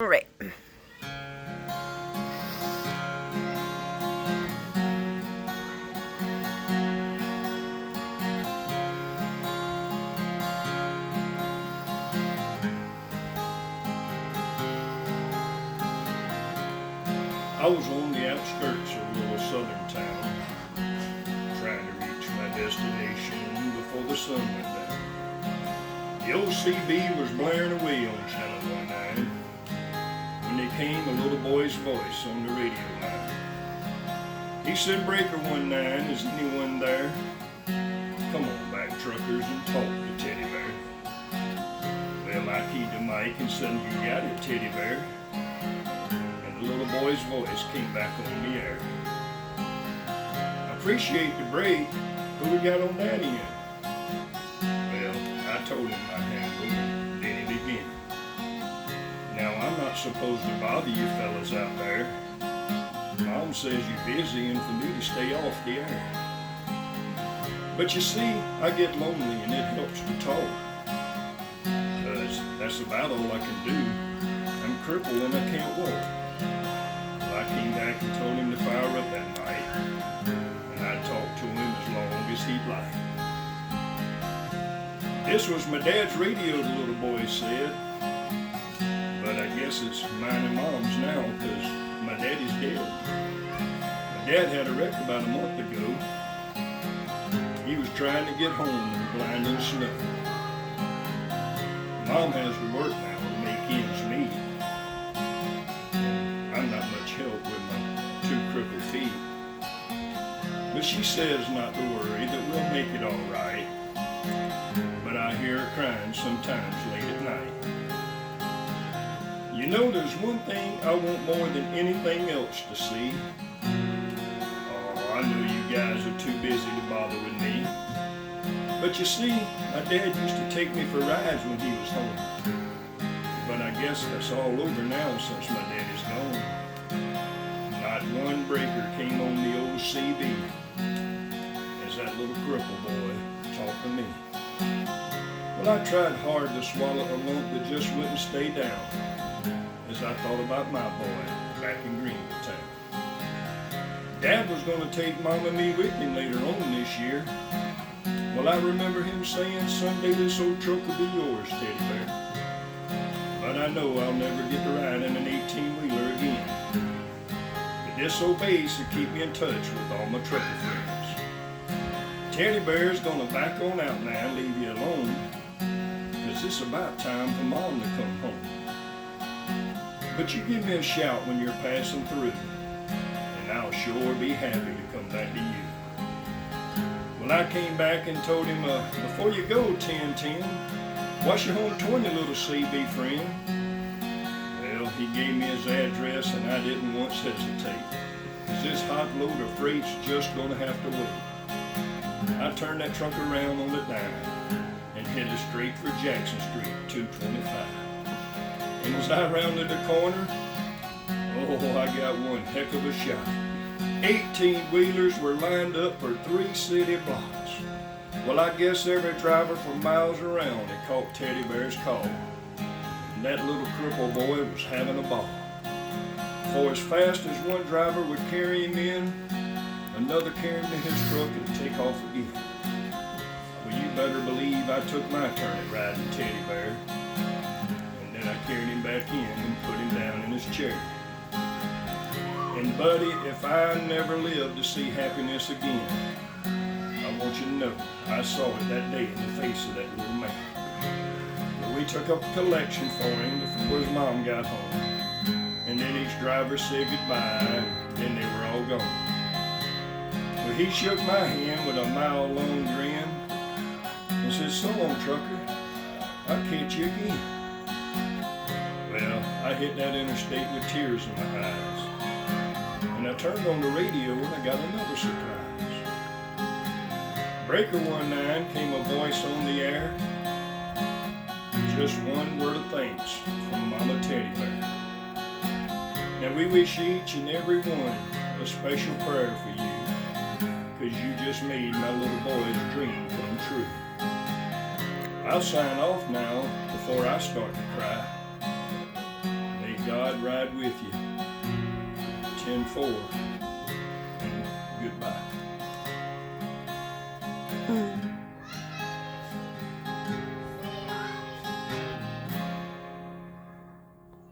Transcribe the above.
Right. I was on the outskirts of a little southern town, trying to reach my destination before the sun went down. The old CB was blaring away on Channel 19 when there came a little boy's voice on the radio line. He said, "Breaker 19, is anyone there? Come on back, truckers, and talk to TeddyBear." Well, I keyed the mic and said, "You got it, TeddyBear." The little boy's voice came back on the air. "Appreciate the break. Who we got on that end?" Well, I told him my handle, and then he began. "Now, I'm not supposed to bother you fellas out there. Mom says you're busy and for me to stay off the air. But you see, I get lonely and it helps to talk. 'Cause that's about all I can do. I'm crippled and I can't walk." I came back and told him to fire up that night, and I'd talk to him as long as he'd like. "This was my dad's radio," the little boy said. "But I guess it's mine and Mom's now, 'cause my daddy's dead. My dad had a wreck about a month ago. He was trying to get home in blind and snow. Mom has to work now to make ends meet. I'm not much help with my two crippled feet. But she says not to worry, that we'll make it all right. But I hear her crying sometimes late at night. You know, there's one thing I want more than anything else to see. Oh, I know you guys are too busy to bother with me. But you see, my dad used to take me for rides when he was home. But I guess that's all over now since my daddy's gone. Not one breaker came on the old CB as that little cripple boy talked to me. Well, I tried hard to swallow a lump that just wouldn't stay down as I thought about my boy back in Greentown. Dad was going to take Mom and me with him later on this year. Well, I remember him saying, "Someday this old truck will be yours, TeddyBear." But I know I'll never get to ride in an 18-wheeler again. But this old base will keep me in touch with all my trucker friends. TeddyBear's gonna back on out now and leave you alone, 'cause it's about time for Mom to come home. But you give me a shout when you're passing through, and I'll sure be happy to come back to you. Well, I came back and told him, "Before you go, 1010, what's your home 20, little CB friend?" Well, he gave me his address and I didn't once hesitate, 'cause this hot load of freight's just gonna have to wait. I turned that truck around on the dime and headed straight for Jackson Street, 225. And as I rounded the corner, oh, I got one heck of a shot. 18-wheelers were lined up for 3 city blocks. Well, I guess every driver for miles around had caught TeddyBear's call. And that little cripple boy was having a ball. For as fast as one driver would carry him in, another carried him in his truck and take off again. Well, you better believe I took my turn at riding TeddyBear. And then I carried him back in and put him down in his chair. And buddy, if I never live to see happiness again, I want you to know I saw it that day in the face of that little man. Well, we took up a collection for him before his mom got home. And then each driver said goodbye, and then they were all gone. Well, he shook my hand with a mile-long grin and said, "So long, trucker, I'll catch you again." Well, I hit that interstate with tears in my eyes. And I turned on the radio and I got another surprise. Breaker 19 came a voice on the air. Just one word of thanks from Mama TeddyBear. Now we wish each and every one a special prayer for you, 'cause you just made my little boy's dream come true. I'll sign off now before I start to cry. May God I'd ride with you. 10-4. And goodbye.